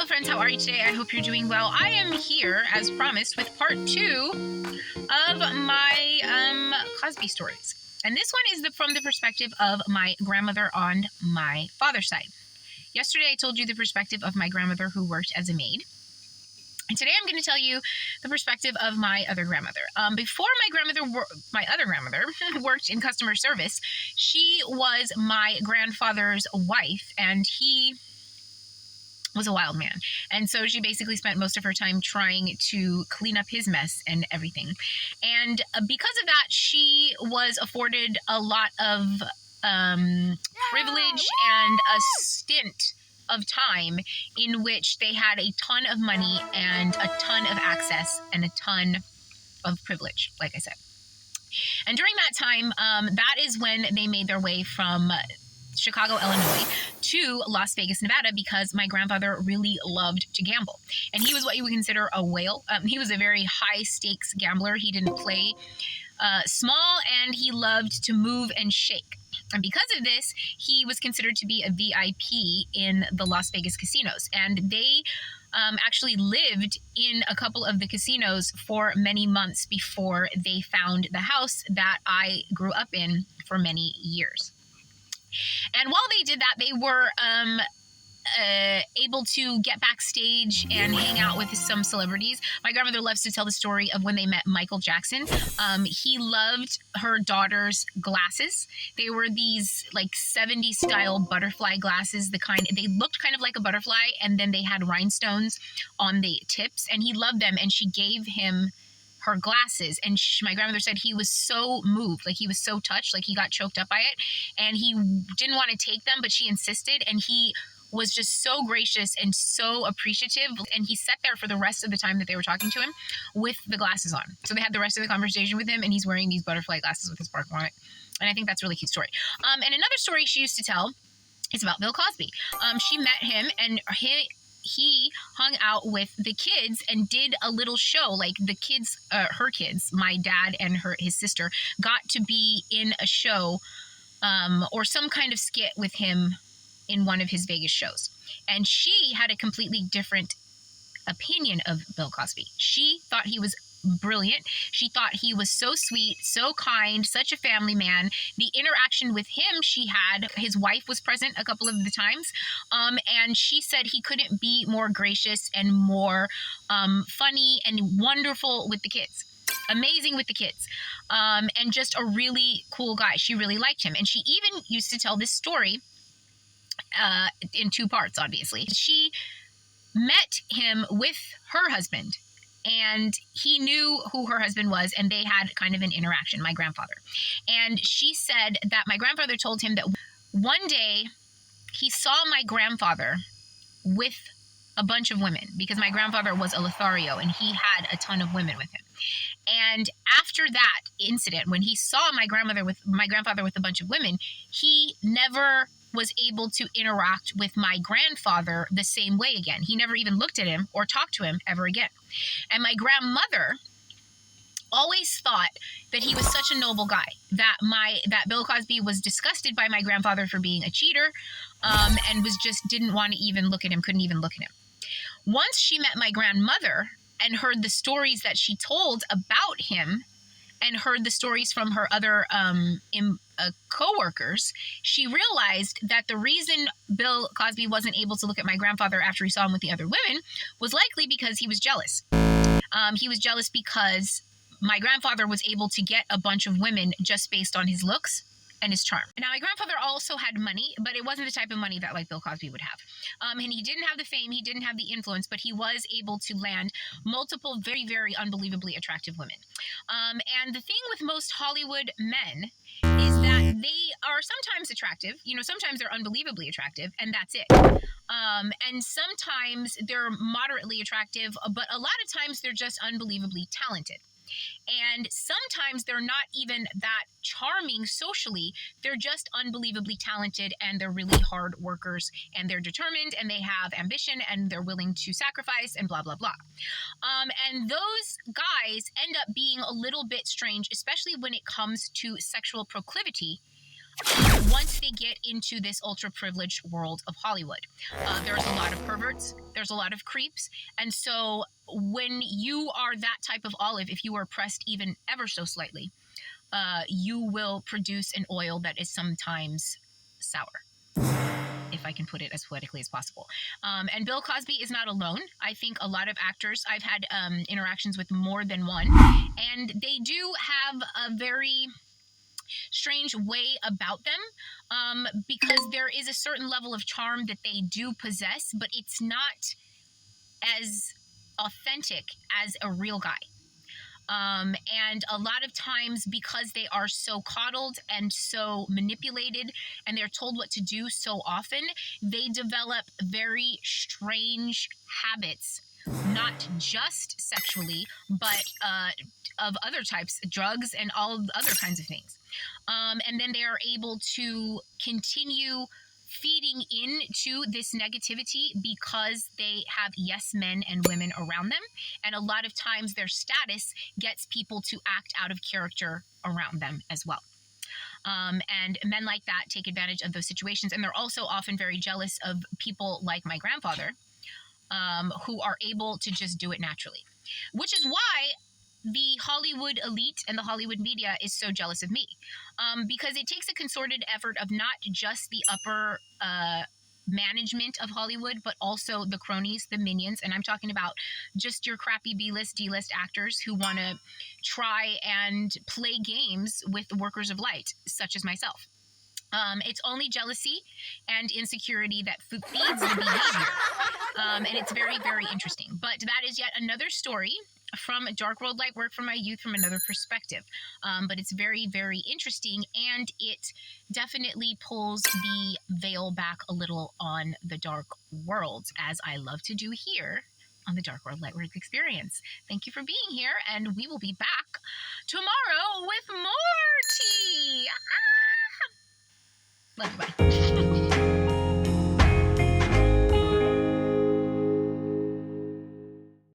friends, how are you today? I hope you're doing well. I am here, as promised, with part 2 of my Cosby stories. And this one is from the perspective of my grandmother on my father's side. Yesterday, I told you the perspective of my grandmother who worked as a maid. And today I'm going to tell you the perspective of my other grandmother. Before my other grandmother worked in customer service, she was my grandfather's wife, and he was a wild man. And so she basically spent most of her time trying to clean up his mess and everything. And because of that, she was afforded a lot of privilege and a stint of time in which they had a ton of money and a ton of access and a ton of privilege, like I said. And during that time, that is when they made their way from Chicago, Illinois to Las Vegas, Nevada, because my grandfather really loved to gamble. And he was what you would consider a whale. He was a very high stakes gambler. He didn't play small, and he loved to move and shake. And because of this, he was considered to be a VIP in the Las Vegas casinos. And they actually lived in a couple of the casinos for many months before they found the house that I grew up in for many years. And while they did that, they were able to get backstage and hang out with some celebrities. My grandmother loves to tell the story of when they met Michael Jackson. He loved her daughter's glasses. They were these like 70s style butterfly glasses. They looked kind of like a butterfly, and then they had rhinestones on the tips, and he loved them, and she gave him her glasses, and my grandmother said he was so moved, like he was so touched, like he got choked up by it, and he didn't want to take them, but she insisted, and he was just so gracious and so appreciative, and he sat there for the rest of the time that they were talking to him with the glasses on. So they had the rest of the conversation with him, and he's wearing these butterfly glasses with his sparkle on it, and I think that's a really cute story. And another story she used to tell is about Bill Cosby. She met him, and he hung out with the kids and did a little show. Like the kids, her kids, my dad and his sister, got to be in a show or some kind of skit with him in one of his Vegas shows. And she had a completely different opinion of Bill Cosby. She thought he was brilliant. She thought he was so sweet, so kind, such a family man. The interaction with him she had, his wife was present a couple of the times, and she said he couldn't be more gracious and more funny and wonderful with the kids. Amazing with the kids, and just a really cool guy. She really liked him. And she even used to tell this story in 2 parts, obviously. She met him with her husband, and he knew who her husband was, and they had kind of an interaction, my grandfather. And she said that my grandfather told him that one day he saw my grandfather with a bunch of women, because my grandfather was a Lothario and he had a ton of women with him. And after that incident, when he saw my grandfather with a bunch of women, he never was able to interact with my grandfather the same way again. He never even looked at him or talked to him ever again. And my grandmother always thought that he was such a noble guy, that Bill Cosby was disgusted by my grandfather for being a cheater, and didn't want to even look at him, couldn't even look at him. Once she met my grandmother and heard the stories that she told about him, and heard the stories from her other co-workers, she realized that the reason Bill Cosby wasn't able to look at my grandfather after he saw him with the other women was likely because he was jealous. He was jealous because my grandfather was able to get a bunch of women just based on his looks and his charm. Now, my grandfather also had money, but it wasn't the type of money that like Bill Cosby would have. And he didn't have the fame, he didn't have the influence, but he was able to land multiple very, very unbelievably attractive women. And the thing with most Hollywood men is that they are sometimes attractive, sometimes they're unbelievably attractive, and that's it. And sometimes they're moderately attractive, but a lot of times they're just unbelievably talented. And sometimes they're not even that charming socially. They're just unbelievably talented, and they're really hard workers, and they're determined, and they have ambition, and they're willing to sacrifice, and blah, blah, blah. And those guys end up being a little bit strange, especially when it comes to sexual proclivity. once they get into this ultra privileged world of Hollywood. There's a lot of perverts, there's a lot of creeps. And so when you are that type of olive, if you are pressed even ever so slightly, you will produce an oil that is sometimes sour, if I can put it as poetically as possible. And Bill Cosby is not alone. I think a lot of actors, I've had interactions with more than one, and they do have a very strange way about them, because there is a certain level of charm that they do possess, but it's not as authentic as a real guy. And a lot of times, because they are so coddled and so manipulated and they're told what to do so often, they develop very strange habits, not just sexually, but of other types, drugs and all other kinds of things. And then they are able to continue feeding into this negativity because they have yes men and women around them. And a lot of times their status gets people to act out of character around them as well. And men like that take advantage of those situations. And they're also often very jealous of people like my grandfather, who are able to just do it naturally, which is why the Hollywood elite and the Hollywood media is so jealous of me, because it takes a concerted effort of not just the upper management of Hollywood, but also the cronies, the minions. And I'm talking about just your crappy B-list, D-list actors who want to try and play games with the workers of light, such as myself. It's only jealousy and insecurity that feeds the behavior. And it's very, very interesting. But that is yet another story from Dark World Light Work from my youth from another perspective. But it's very, very interesting, and it definitely pulls the veil back a little on the dark world, as I love to do here on the Dark World Lightwork Experience. Thank you for being here, and we will be back tomorrow with more tea. Love you, bye.